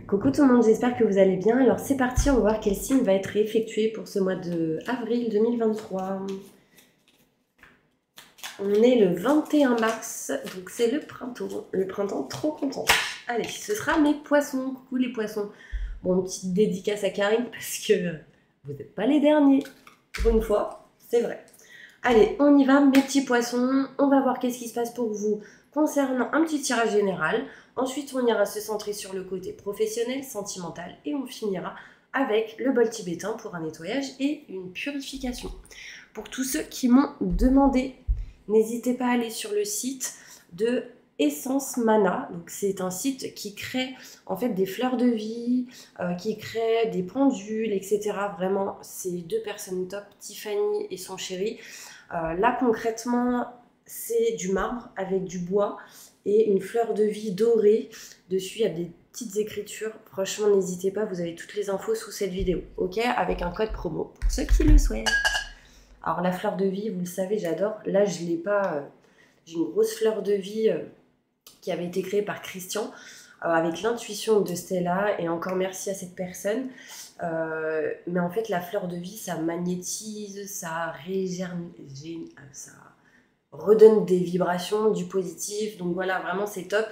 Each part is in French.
Coucou tout le monde, j'espère que vous allez bien. Alors c'est parti, on va voir quel signe va être effectué pour ce mois de avril 2023. On est le 21 mars, donc c'est le printemps. Le printemps, trop content. Allez, ce sera mes poissons. Coucou les poissons. Bon, une petite dédicace à Karine parce que vous n'êtes pas les derniers. Pour une fois, c'est vrai. Allez, on y va, mes petits poissons. On va voir qu'est-ce qui se passe pour vous concernant un petit tirage général. Ensuite, on ira se centrer sur le côté professionnel, sentimental et on finira avec le bol tibétain pour un nettoyage et une purification. Pour tous ceux qui m'ont demandé, n'hésitez pas à aller sur le site de Essence Mana. Donc c'est un site qui crée en fait des fleurs de vie, qui crée des pendules, etc. Vraiment, c'est deux personnes top, Tiffany et son chéri. Là concrètement, c'est du marbre avec du bois et une fleur de vie dorée. Dessus, il y a des petites écritures. Franchement, n'hésitez pas, vous avez toutes les infos sous cette vidéo, ok? Avec un code promo pour ceux qui le souhaitent. Alors la fleur de vie, vous le savez, j'adore. Là, je ne l'ai pas. J'ai une grosse fleur de vie qui avait été créée par Christian avec l'intuition de Stella. Et encore merci à cette personne. Mais en fait, la fleur de vie, ça magnétise, ça ça redonne des vibrations, du positif. Donc voilà, vraiment, c'est top.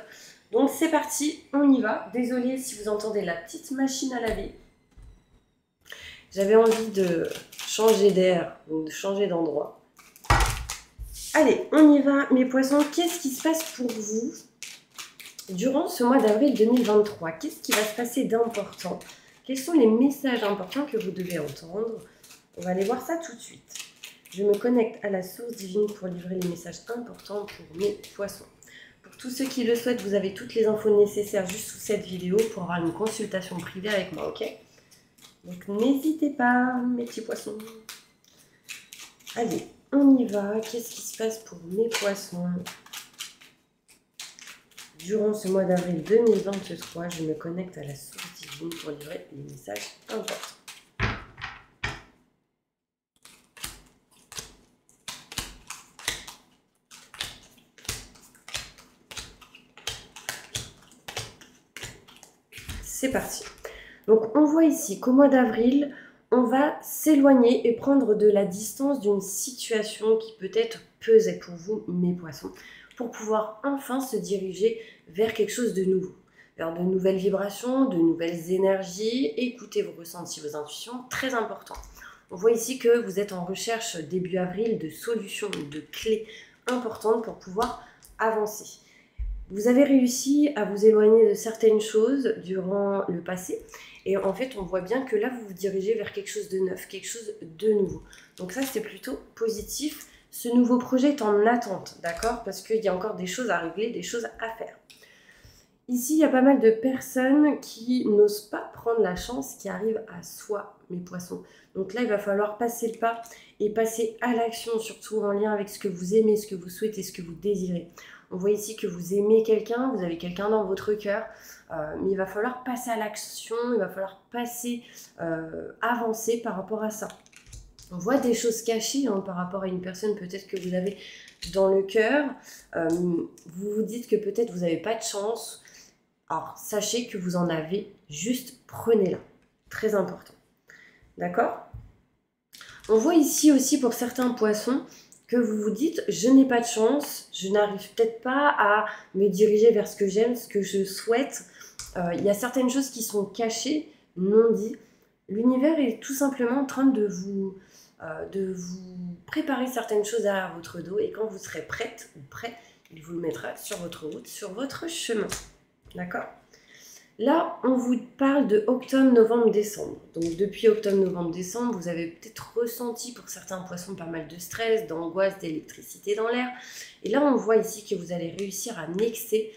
Donc c'est parti, on y va. Désolée si vous entendez la petite machine à laver. J'avais envie de changer d'air, donc de changer d'endroit. Allez, on y va, mes poissons. Qu'est-ce qui se passe pour vous durant ce mois d'avril 2023? Qu'est-ce qui va se passer d'important? Quels sont les messages importants que vous devez entendre? On va aller voir ça tout de suite. Je me connecte à la source divine pour livrer les messages importants pour mes poissons. Pour tous ceux qui le souhaitent, vous avez toutes les infos nécessaires juste sous cette vidéo pour avoir une consultation privée avec moi, ok? Donc n'hésitez pas, mes petits poissons. Allez, on y va. Qu'est-ce qui se passe pour mes poissons durant ce mois d'avril 2023? Je me connecte à la source divine pour livrer les messages importants. C'est parti. Donc on voit ici qu'au mois d'avril, on va s'éloigner et prendre de la distance d'une situation qui peut-être pesait pour vous, mes poissons, pour pouvoir enfin se diriger vers quelque chose de nouveau, vers de nouvelles vibrations, de nouvelles énergies. Écoutez vos ressentis, vos intuitions, très important. On voit ici que vous êtes en recherche début avril de solutions, de clés importantes pour pouvoir avancer. Vous avez réussi à vous éloigner de certaines choses durant le passé. Et en fait, on voit bien que là, vous vous dirigez vers quelque chose de neuf, quelque chose de nouveau. Donc ça, c'est plutôt positif. Ce nouveau projet est en attente, d'accord? Parce qu'il y a encore des choses à régler, des choses à faire. Ici, il y a pas mal de personnes qui n'osent pas prendre la chance qui arrive à soi, mes poissons. Donc là, il va falloir passer le pas et passer à l'action, surtout en lien avec ce que vous aimez, ce que vous souhaitez, ce que vous désirez. On voit ici que vous aimez quelqu'un, vous avez quelqu'un dans votre cœur, mais il va falloir passer à l'action, il va falloir avancer par rapport à ça. On voit des choses cachées par rapport à une personne peut-être que vous avez dans le cœur. Vous vous dites que peut-être vous n'avez pas de chance. Alors, sachez que vous en avez, juste prenez-la. Très important. D'accord? On voit ici aussi pour certains poissons que vous vous dites, je n'ai pas de chance, je n'arrive peut-être pas à me diriger vers ce que j'aime, ce que je souhaite. Il y a certaines choses qui sont cachées, non dites. L'univers est tout simplement en train de vous préparer certaines choses derrière votre dos et quand vous serez prête ou prêt, il vous le mettra sur votre route, sur votre chemin. D'accord? Là, on vous parle de octobre, novembre, décembre. Donc depuis octobre, novembre, décembre, vous avez peut-être ressenti pour certains poissons pas mal de stress, d'angoisse, d'électricité dans l'air. Et là, on voit ici que vous allez réussir à mixer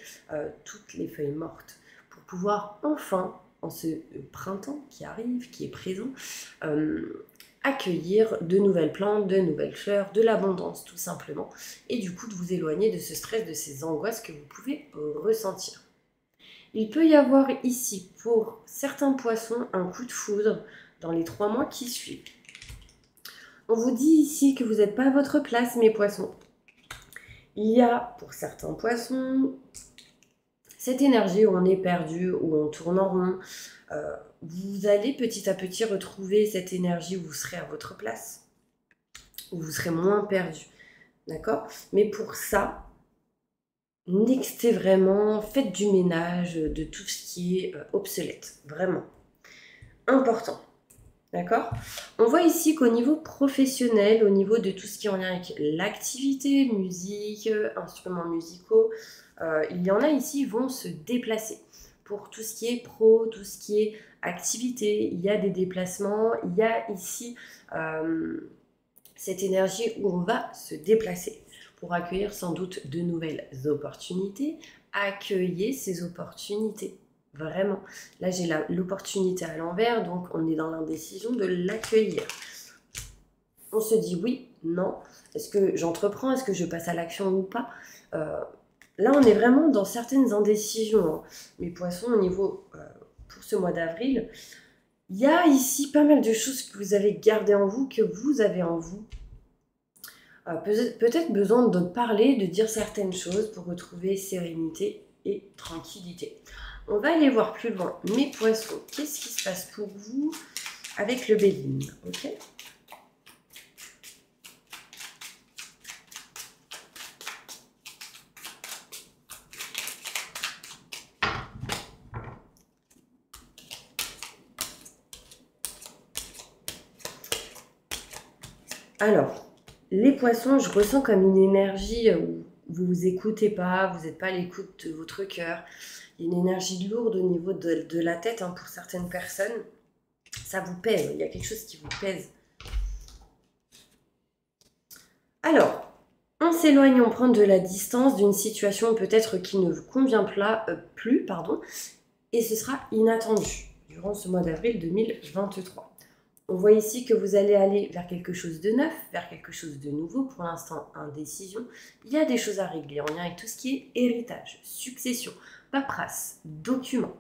toutes les feuilles mortes pour pouvoir enfin, en ce printemps qui arrive, qui est présent, accueillir de nouvelles plantes, de nouvelles fleurs, de l'abondance tout simplement. Et du coup, de vous éloigner de ce stress, de ces angoisses que vous pouvez ressentir. Il peut y avoir ici, pour certains poissons, un coup de foudre dans les 3 mois qui suivent. On vous dit ici que vous n'êtes pas à votre place, mes poissons. Il y a, pour certains poissons, cette énergie où on est perdu, où on tourne en rond, vous allez petit à petit retrouver cette énergie où vous serez à votre place, où vous serez moins perdu, d'accord? Mais pour ça, nextez vraiment, faites du ménage de tout ce qui est obsolète, vraiment. Important, d'accord? On voit ici qu'au niveau professionnel, au niveau de tout ce qui est en lien avec l'activité, musique, instruments musicaux, il y en a ici qui vont se déplacer. Pour tout ce qui est pro, tout ce qui est activité, il y a des déplacements, il y a ici cette énergie où on va se déplacer pour accueillir sans doute de nouvelles opportunités. Accueillez ces opportunités, vraiment. Là, j'ai l'opportunité à l'envers, donc on est dans l'indécision de l'accueillir. On se dit oui, non, est-ce que j'entreprends, est-ce que je passe à l'action ou pas? Là, on est vraiment dans certaines indécisions. Mes poissons, au niveau, pour ce mois d'avril, il y a ici pas mal de choses que vous avez gardées en vous, que vous avez en vous. Peut-être besoin de parler, de dire certaines choses pour retrouver sérénité et tranquillité. On va aller voir plus loin. Mes poissons, qu'est-ce qui se passe pour vous avec le Béline, ok? Alors, les poissons, je ressens comme une énergie où vous vous écoutez pas, vous n'êtes pas à l'écoute de votre cœur. Il y a une énergie lourde au niveau de la tête pour certaines personnes. Ça vous pèse, il y a quelque chose qui vous pèse. Alors, on s'éloigne, on prend de la distance d'une situation peut-être qui ne vous convient plus, et ce sera inattendu durant ce mois d'avril 2023. On voit ici que vous allez aller vers quelque chose de neuf, vers quelque chose de nouveau, pour l'instant indécision. Il y a des choses à régler en lien avec tout ce qui est héritage, succession, paperasse, documents.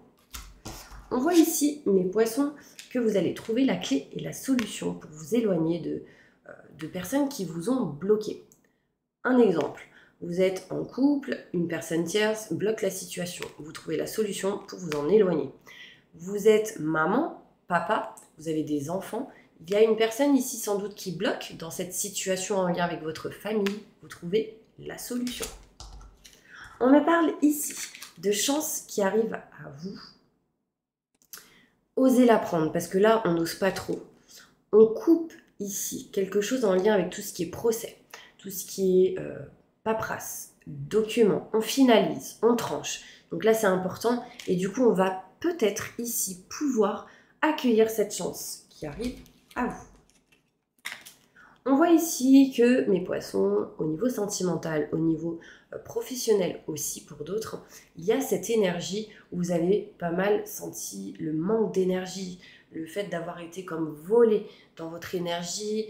On voit ici, mes poissons, que vous allez trouver la clé et la solution pour vous éloigner de personnes qui vous ont bloqué. Un exemple, vous êtes en couple, une personne tierce bloque la situation. Vous trouvez la solution pour vous en éloigner. Vous êtes maman, papa, vous avez des enfants. Il y a une personne ici sans doute qui bloque dans cette situation en lien avec votre famille. Vous trouvez la solution. On me parle ici de chances qui arrivent à vous. Osez la prendre parce que là, on n'ose pas trop. On coupe ici quelque chose en lien avec tout ce qui est procès, tout ce qui est paperasse, documents. On finalise, on tranche. Donc là, c'est important. Et du coup, on va peut-être ici pouvoir accueillir cette chance qui arrive à vous. On voit ici que mes poissons, au niveau sentimental, au niveau professionnel aussi pour d'autres, il y a cette énergie où vous avez pas mal senti le manque d'énergie, le fait d'avoir été comme volé dans votre énergie,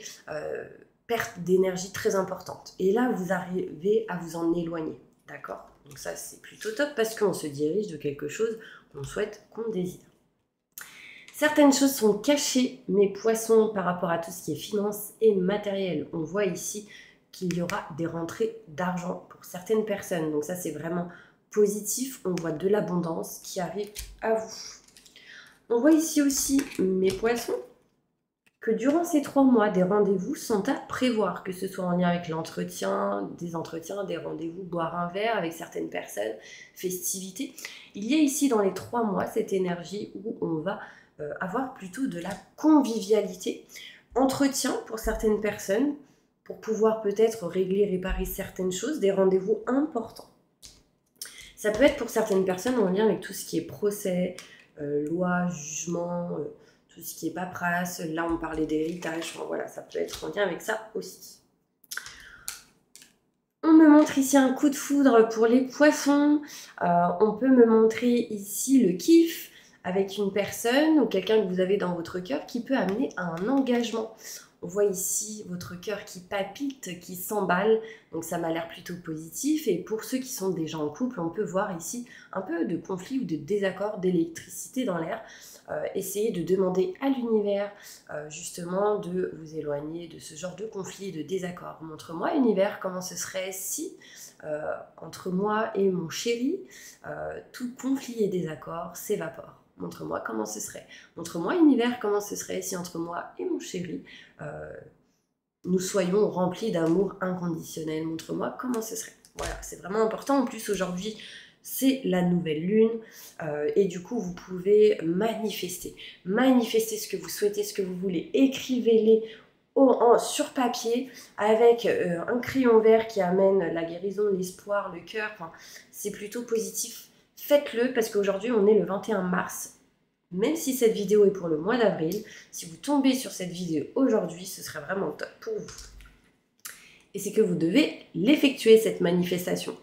perte d'énergie très importante. Et là, vous arrivez à vous en éloigner, d'accord? Donc ça, c'est plutôt top parce qu'on se dirige de quelque chose qu'on souhaite, qu'on désire. Certaines choses sont cachées, mes poissons, par rapport à tout ce qui est finance et matériel. On voit ici qu'il y aura des rentrées d'argent pour certaines personnes. Donc ça, c'est vraiment positif. On voit de l'abondance qui arrive à vous. On voit ici aussi, mes poissons, que durant ces 3 mois, des rendez-vous sont à prévoir, que ce soit en lien avec l'entretien, des rendez-vous, boire un verre avec certaines personnes, festivités. Il y a ici dans les 3 mois cette énergie où on va avoir plutôt de la convivialité, entretien pour certaines personnes, pour pouvoir peut-être régler, réparer certaines choses, des rendez-vous importants. Ça peut être pour certaines personnes en lien avec tout ce qui est procès, loi, jugement, tout ce qui est paperasse. Là, on parlait d'héritage. Enfin, voilà, ça peut être en lien avec ça aussi. On me montre ici un coup de foudre pour les poissons. On peut me montrer ici le kiff avec une personne ou quelqu'un que vous avez dans votre cœur qui peut amener à un engagement. On voit ici votre cœur qui palpite, qui s'emballe, donc ça m'a l'air plutôt positif. Et pour ceux qui sont déjà en couple, on peut voir ici un peu de conflit ou de désaccord, d'électricité dans l'air. Essayez de demander à l'univers justement de vous éloigner de ce genre de conflit, de désaccord. Montre-moi, univers, comment ce serait si entre moi et mon chéri, tout conflit et désaccord s'évapore. Montre-moi comment ce serait. Montre-moi, univers, comment ce serait si entre moi et mon chéri, nous soyons remplis d'amour inconditionnel. Montre-moi comment ce serait. Voilà, c'est vraiment important. En plus, aujourd'hui, c'est la nouvelle lune. Et du coup, vous pouvez manifester. Manifester ce que vous souhaitez, ce que vous voulez. Écrivez-les sur papier avec un crayon vert qui amène la guérison, l'espoir, le cœur. Enfin, c'est plutôt positif. Faites-le parce qu'aujourd'hui, on est le 21 mars. Même si cette vidéo est pour le mois d'avril, si vous tombez sur cette vidéo aujourd'hui, ce serait vraiment top pour vous. Et c'est que vous devez l'effectuer, cette manifestation.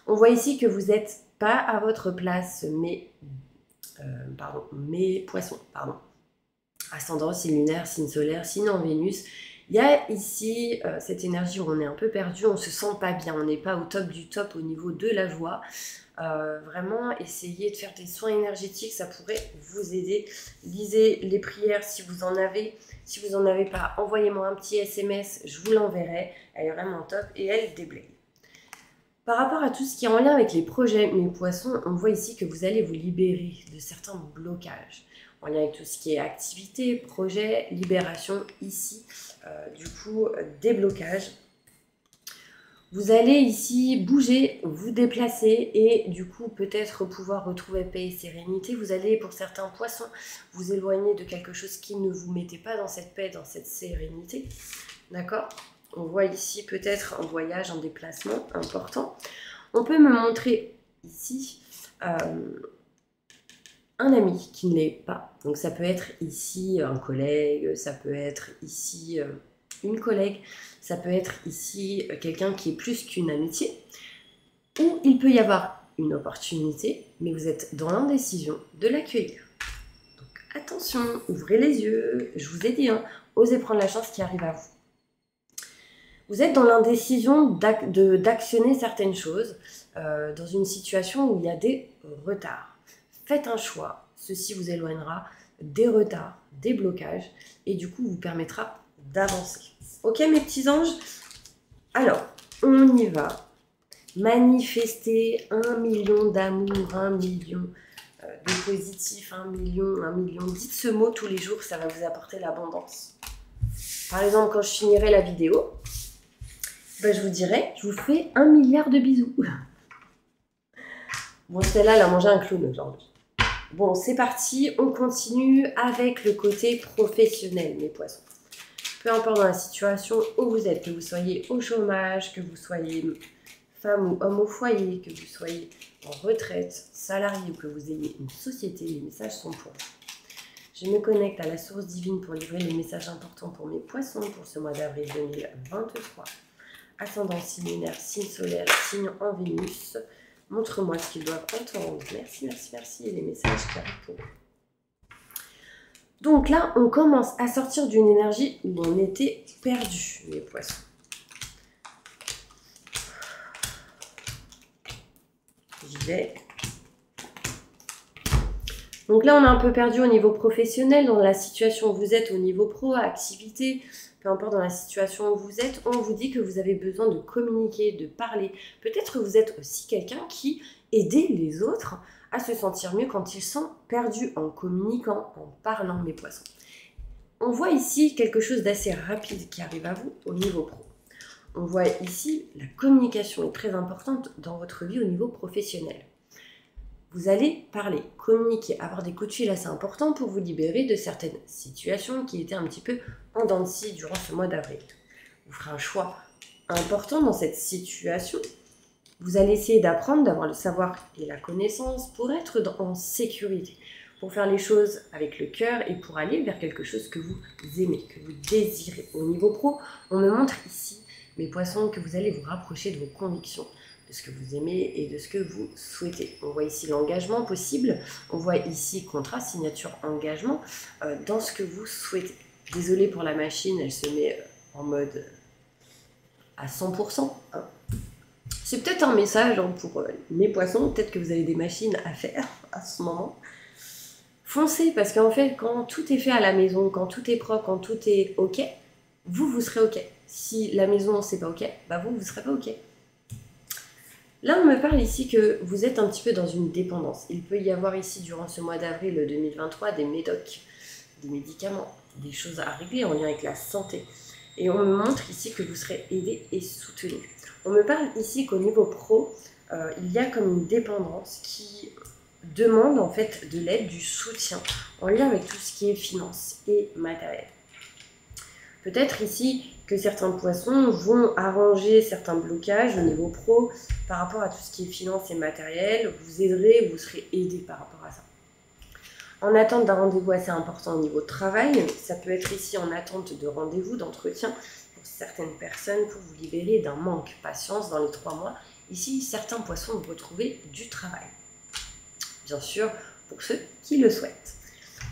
On voit ici que vous n'êtes pas à votre place, mes poissons, ascendant, signe lunaire, signe solaire, signe en Vénus. Il y a ici cette énergie où on est un peu perdu, on ne se sent pas bien, on n'est pas au top du top au niveau de la joie. Vraiment, essayez de faire des soins énergétiques, ça pourrait vous aider. Lisez les prières si vous en avez. Si vous n'en avez pas, envoyez-moi un petit SMS, je vous l'enverrai. Elle est vraiment top et elle déblaye. Par rapport à tout ce qui est en lien avec les projets, mes poissons, on voit ici que vous allez vous libérer de certains blocages. En lien avec tout ce qui est activité, projet, libération, ici, du coup, déblocage. Vous allez ici bouger, vous déplacer et du coup peut-être pouvoir retrouver paix et sérénité. Vous allez pour certains poissons vous éloigner de quelque chose qui ne vous mettait pas dans cette paix, dans cette sérénité. D'accord ? On voit ici peut-être un voyage, un déplacement important. On peut me montrer ici un ami qui ne l'est pas. Donc ça peut être ici un collègue, ça peut être ici une collègue, ça peut être ici quelqu'un qui est plus qu'une amitié. Ou il peut y avoir une opportunité, mais vous êtes dans l'indécision de l'accueillir. Donc attention, ouvrez les yeux, je vous ai dit, hein, osez prendre la chance qui arrive à vous. Vous êtes dans l'indécision d'actionner certaines choses dans une situation où il y a des retards. Faites un choix, ceci vous éloignera des retards, des blocages et du coup vous permettra d'avancer. Ok mes petits anges? Alors, on y va. Manifester 1 million d'amour, 1 million de positif, 1 million, 1 million. Dites ce mot tous les jours, ça va vous apporter l'abondance. Par exemple, quand je finirai la vidéo, ben, je vous dirai, je vous fais 1 milliard de bisous. Bon, celle-là, elle a mangé un clown aujourd'hui. Bon, c'est parti, on continue avec le côté professionnel, mes poissons. Peu importe dans la situation où vous êtes, que vous soyez au chômage, que vous soyez femme ou homme au foyer, que vous soyez en retraite, salarié ou que vous ayez une société, les messages sont pour vous. Je me connecte à la source divine pour livrer les messages importants pour mes poissons pour ce mois d'avril 2023. Ascendant, signe lunaire, signe solaire, signe en Vénus. Montre-moi ce qu'ils doivent entendre. Merci, merci, merci. Et les messages qui arrivent pour eux. Donc là, on commence à sortir d'une énergie où on était perdu, les poissons. J'y vais. Donc là, on est un peu perdu au niveau professionnel, dans la situation où vous êtes au niveau pro, activité, peu importe dans la situation où vous êtes, on vous dit que vous avez besoin de communiquer, de parler. Peut-être que vous êtes aussi quelqu'un qui aide les autres à se sentir mieux quand ils sont perdus en communiquant, en parlant, mes poissons. On voit ici quelque chose d'assez rapide qui arrive à vous au niveau pro. On voit ici la communication est très importante dans votre vie au niveau professionnel. Vous allez parler, communiquer, avoir des coups de fil assez importants pour vous libérer de certaines situations qui étaient un petit peu en dents de scie durant ce mois d'avril. Vous ferez un choix important dans cette situation. Vous allez essayer d'apprendre, d'avoir le savoir et la connaissance pour être en sécurité, pour faire les choses avec le cœur et pour aller vers quelque chose que vous aimez, que vous désirez. Au niveau pro, on me montre ici, mes poissons, que vous allez vous rapprocher de vos convictions, de ce que vous aimez et de ce que vous souhaitez. On voit ici l'engagement possible, on voit ici contrat, signature, engagement dans ce que vous souhaitez. Désolée pour la machine, elle se met en mode à 100%. Hein. C'est peut-être un message hein, pour mes poissons, peut-être que vous avez des machines à faire à ce moment. Foncez, parce qu'en fait, quand tout est fait à la maison, quand tout est propre, quand tout est OK, vous serez OK. Si la maison, c'est pas OK, bah vous serez pas OK. Là, on me parle ici que vous êtes un petit peu dans une dépendance. Il peut y avoir ici, durant ce mois d'avril 2023, des médocs, des médicaments, des choses à régler en lien avec la santé. Et on me montre ici que vous serez aidé et soutenu. On me parle ici qu'au niveau pro, il y a comme une dépendance qui demande en fait de l'aide, du soutien en lien avec tout ce qui est finance et matériel. Peut-être ici que certains poissons vont arranger certains blocages au niveau pro par rapport à tout ce qui est finance et matériel. Vous aiderez, vous serez aidé par rapport à ça. En attente d'un rendez-vous assez important au niveau de travail, ça peut être ici en attente de rendez-vous, d'entretien pour certaines personnes pour vous libérer d'un manque. Patience dans les 3 mois. Ici, certains poissons vont retrouver du travail. Bien sûr, pour ceux qui le souhaitent.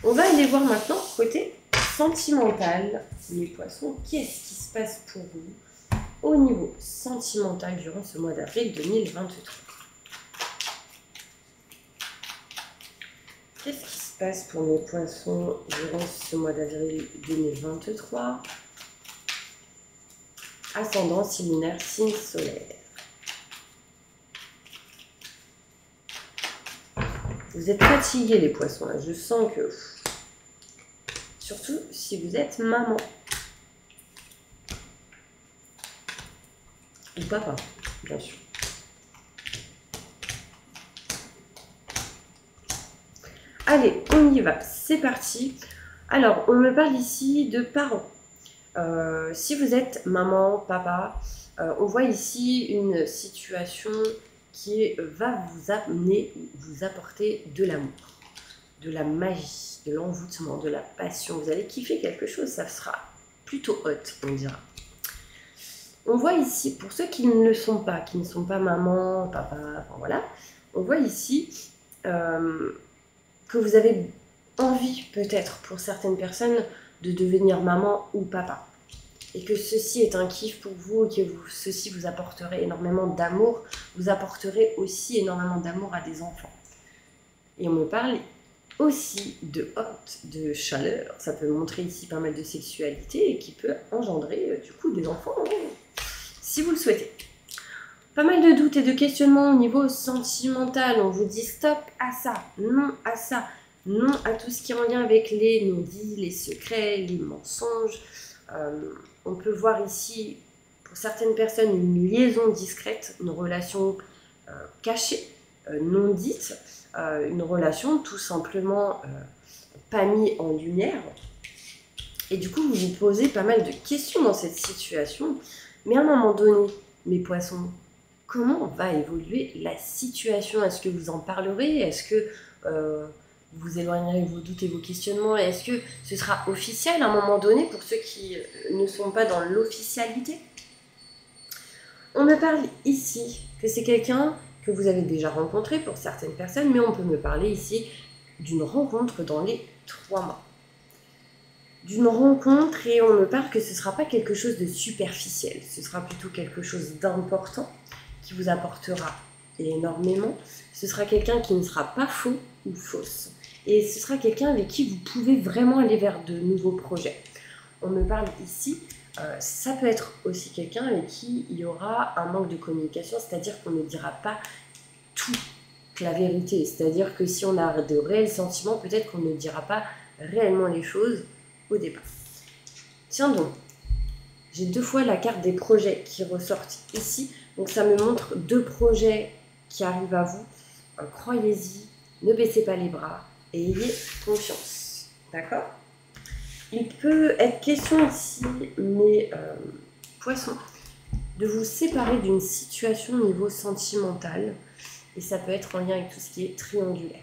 On va aller voir maintenant côté sentimental, les poissons. Qu'est-ce qui se passe pour vous au niveau sentimental durant ce mois d'avril 2023? Qu'est-ce qui se passe pour les poissons durant ce mois d'avril 2023? Ascendant, signe lunaire, signe solaire. Vous êtes fatigués les poissons, là. Je sens que... Surtout si vous êtes maman. Ou papa, bien sûr. Allez, on y va, c'est parti. Alors, on me parle ici de parents. Si vous êtes maman, papa, on voit ici une situation qui va vous amener, vous apporter de l'amour, de la magie, de l'envoûtement, de la passion. Vous allez kiffer quelque chose, ça sera plutôt hot, on dira. On voit ici, pour ceux qui ne le sont pas, qui ne sont pas maman, papa, enfin voilà, on voit ici que vous avez envie peut-être pour certaines personnes de devenir maman ou papa. Et que ceci est un kiff pour vous, et que ceci vous apporterait énormément d'amour, vous apporterez aussi énormément d'amour à des enfants. Et on me parle aussi de hot, de chaleur. Ça peut montrer ici pas mal de sexualité et qui peut engendrer du coup des enfants, si vous le souhaitez. Pas mal de doutes et de questionnements au niveau sentimental. On vous dit stop à ça, non à ça, non à tout ce qui est en lien avec les non-dits, les secrets, les mensonges. On peut voir ici, pour certaines personnes, une liaison discrète, une relation cachée, non dite, une relation tout simplement pas mise en lumière. Et du coup, vous vous posez pas mal de questions dans cette situation. Mais à un moment donné, mes poissons, comment va évoluer la situation? Est-ce que vous en parlerez? Est-ce que vous éloignerez vos doutes et vos questionnements? Est-ce que ce sera officiel à un moment donné pour ceux qui ne sont pas dans l'officialité? On me parle ici que c'est quelqu'un que vous avez déjà rencontré pour certaines personnes, mais on peut me parler ici d'une rencontre dans les 3 mois. D'une rencontre, et on me parle que ce ne sera pas quelque chose de superficiel, ce sera plutôt quelque chose d'important qui vous apportera énormément. Ce sera quelqu'un qui ne sera pas faux ou fausse. Et ce sera quelqu'un avec qui vous pouvez vraiment aller vers de nouveaux projets. On me parle ici, ça peut être aussi quelqu'un avec qui il y aura un manque de communication, c'est-à-dire qu'on ne dira pas toute la vérité. C'est-à-dire que si on a de réels sentiments, peut-être qu'on ne dira pas réellement les choses au départ. Tiens donc, j'ai 2 fois la carte des projets qui ressortent ici. Donc ça me montre 2 projets qui arrivent à vous. Croyez-y, ne baissez pas les bras et ayez confiance. D'accord? Il peut être question ici, mes poissons, de vous séparer d'une situation au niveau sentimental. Et ça peut être en lien avec tout ce qui est triangulaire.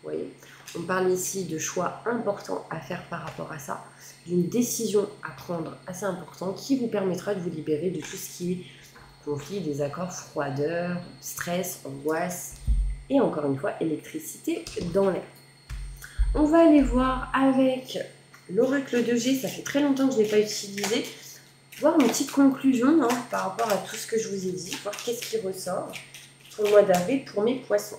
Vous voyez? On parle ici de choix importants à faire par rapport à ça, d'une décision à prendre assez importante qui vous permettra de vous libérer de tout ce qui est conflit, désaccord, froideur, stress, angoisse et encore une fois électricité dans l'air. On va aller voir avec l'oracle de G, ça fait très longtemps que je ne l'ai pas utilisé, voir une petite conclusion par rapport à tout ce que je vous ai dit, voir qu'est-ce qui ressort pour le mois d'avril pour mes poissons.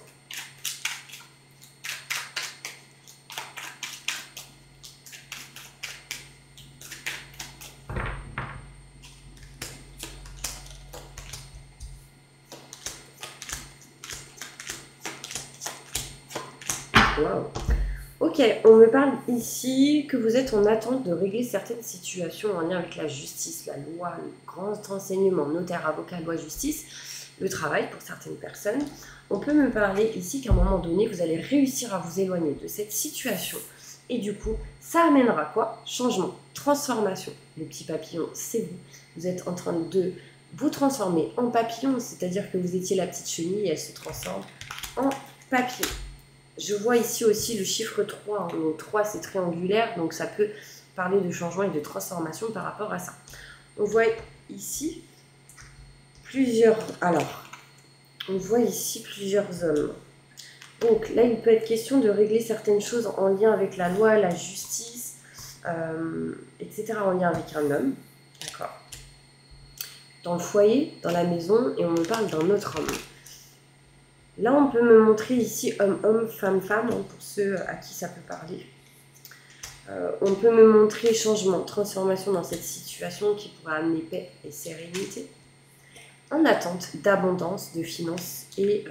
Waouh. Ok, on me parle ici que vous êtes en attente de régler certaines situations en lien avec la justice, la loi, le grand enseignement, notaire, avocat, loi, justice, le travail pour certaines personnes. On peut me parler ici qu'à un moment donné, vous allez réussir à vous éloigner de cette situation. Et du coup, ça amènera quoi? Changement, transformation. Le petit papillon, c'est vous. Vous êtes en train de vous transformer en papillon, c'est-à-dire que vous étiez la petite chenille et elle se transforme en papillon. Je vois ici aussi le chiffre 3. Donc 3, c'est triangulaire, donc ça peut parler de changement et de transformation par rapport à ça. On voit ici plusieurs... Alors, on voit ici plusieurs hommes. Donc là, il peut être question de régler certaines choses en lien avec la loi, la justice, etc. en lien avec un homme. D'accord. Dans le foyer, dans la maison, et on me parle d'un autre homme. Là, on peut me montrer ici homme-homme, femme-femme, hein, pour ceux à qui ça peut parler. On peut me montrer changement, transformation dans cette situation qui pourrait amener paix et sérénité, en attente d'abondance, de finances et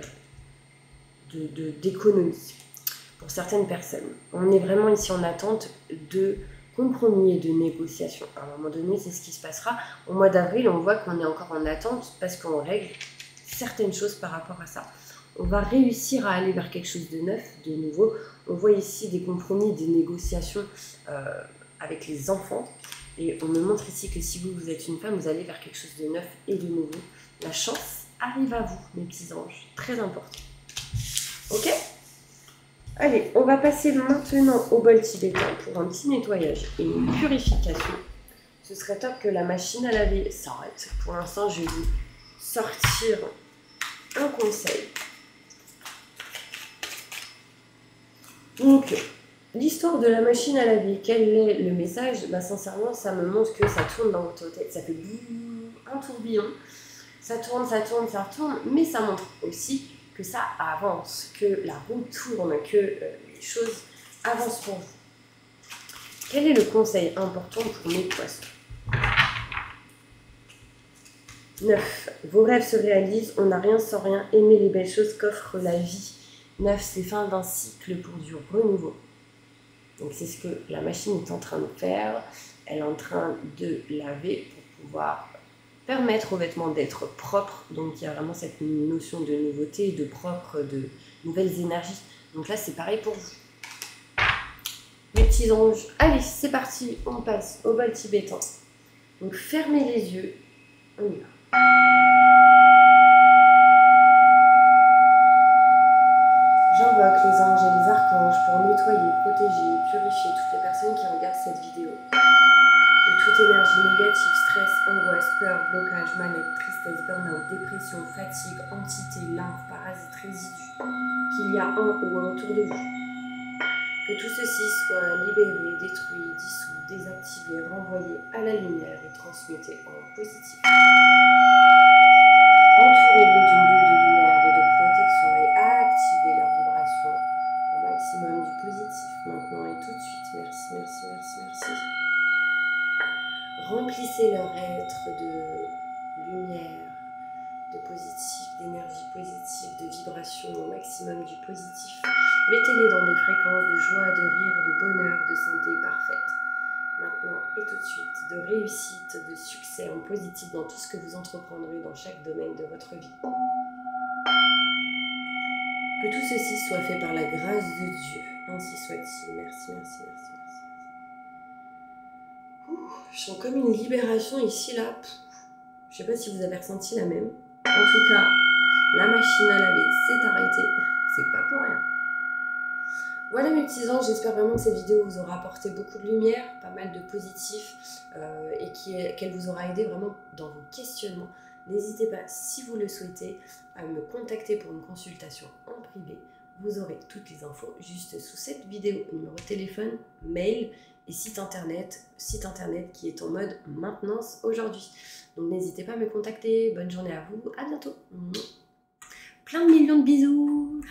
d'économie pour certaines personnes. On est vraiment ici en attente de compromis et de négociation. À un moment donné, c'est ce qui se passera. Au mois d'avril, on voit qu'on est encore en attente parce qu'on règle certaines choses par rapport à ça. On va réussir à aller vers quelque chose de neuf, de nouveau. On voit ici des compromis, des négociations avec les enfants. Et on me montre ici que si vous êtes une femme, vous allez vers quelque chose de neuf et de nouveau. La chance arrive à vous, mes petits anges. Très important. Ok? Allez, on va passer maintenant au bol tibétain pour un petit nettoyage et une purification. Ce serait top que la machine à laver s'arrête. Pour l'instant, je vais vous sortir un conseil. Donc, l'histoire de la machine à laver, quel est le message? Bah, sincèrement, ça me montre que ça tourne dans votre tête, ça fait un tourbillon, ça tourne, mais ça montre aussi que ça avance, que la roue tourne, que les choses avancent pour vous. Quel est le conseil important pour mes poissons? 9. Vos rêves se réalisent, on n'a rien sans rien, aimez les belles choses qu'offre la vie. 9, c'est fin d'un cycle pour du renouveau. Donc c'est ce que la machine est en train de faire. Elle est en train de laver pour pouvoir permettre aux vêtements d'être propres. Donc il y a vraiment cette notion de nouveauté, de propre, de nouvelles énergies. Donc là c'est pareil pour vous. Mes petits anges, allez c'est parti, on passe au bol tibétain. Donc fermez les yeux, on y va. J'invoque les anges et les archanges pour nettoyer, protéger et purifier toutes les personnes qui regardent cette vidéo de toute énergie négative, stress, angoisse, peur, blocage, mal-être, tristesse, burn-out, dépression, fatigue, entité, lymphe, parasite, résidu, qu'il y a en ou autour de vous. Que tout ceci soit libéré, détruit, dissous, désactivé, renvoyé à la lumière et transmuté en positif. Entourez-les d'une bulle de lumière et de protection et activez leur vibration au maximum du positif maintenant et tout de suite. Merci, merci, merci, merci. Remplissez leur être de lumière, de positif, d'énergie positive, de vibration au maximum du positif. Mettez-les dans des fréquences de joie, de rire, de bonheur, de santé parfaite. Maintenant et tout de suite, de réussite, de succès en positif dans tout ce que vous entreprendrez dans chaque domaine de votre vie. Que tout ceci soit fait par la grâce de Dieu. Ainsi soit-il. Merci, merci, merci, merci. Je sens comme une libération ici, là. Je ne sais pas si vous avez ressenti la même. En tout cas, la machine à laver s'est arrêtée. C'est pas pour rien. Voilà mes petits anges, j'espère vraiment que cette vidéo vous aura apporté beaucoup de lumière, pas mal de positif et qu'elle vous aura aidé vraiment dans vos questionnements. N'hésitez pas, si vous le souhaitez, à me contacter pour une consultation en privé. Vous aurez toutes les infos juste sous cette vidéo. Numéro de téléphone, mail et site internet qui est en mode maintenance aujourd'hui. Donc n'hésitez pas à me contacter. Bonne journée à vous, à bientôt. Plein de millions de bisous.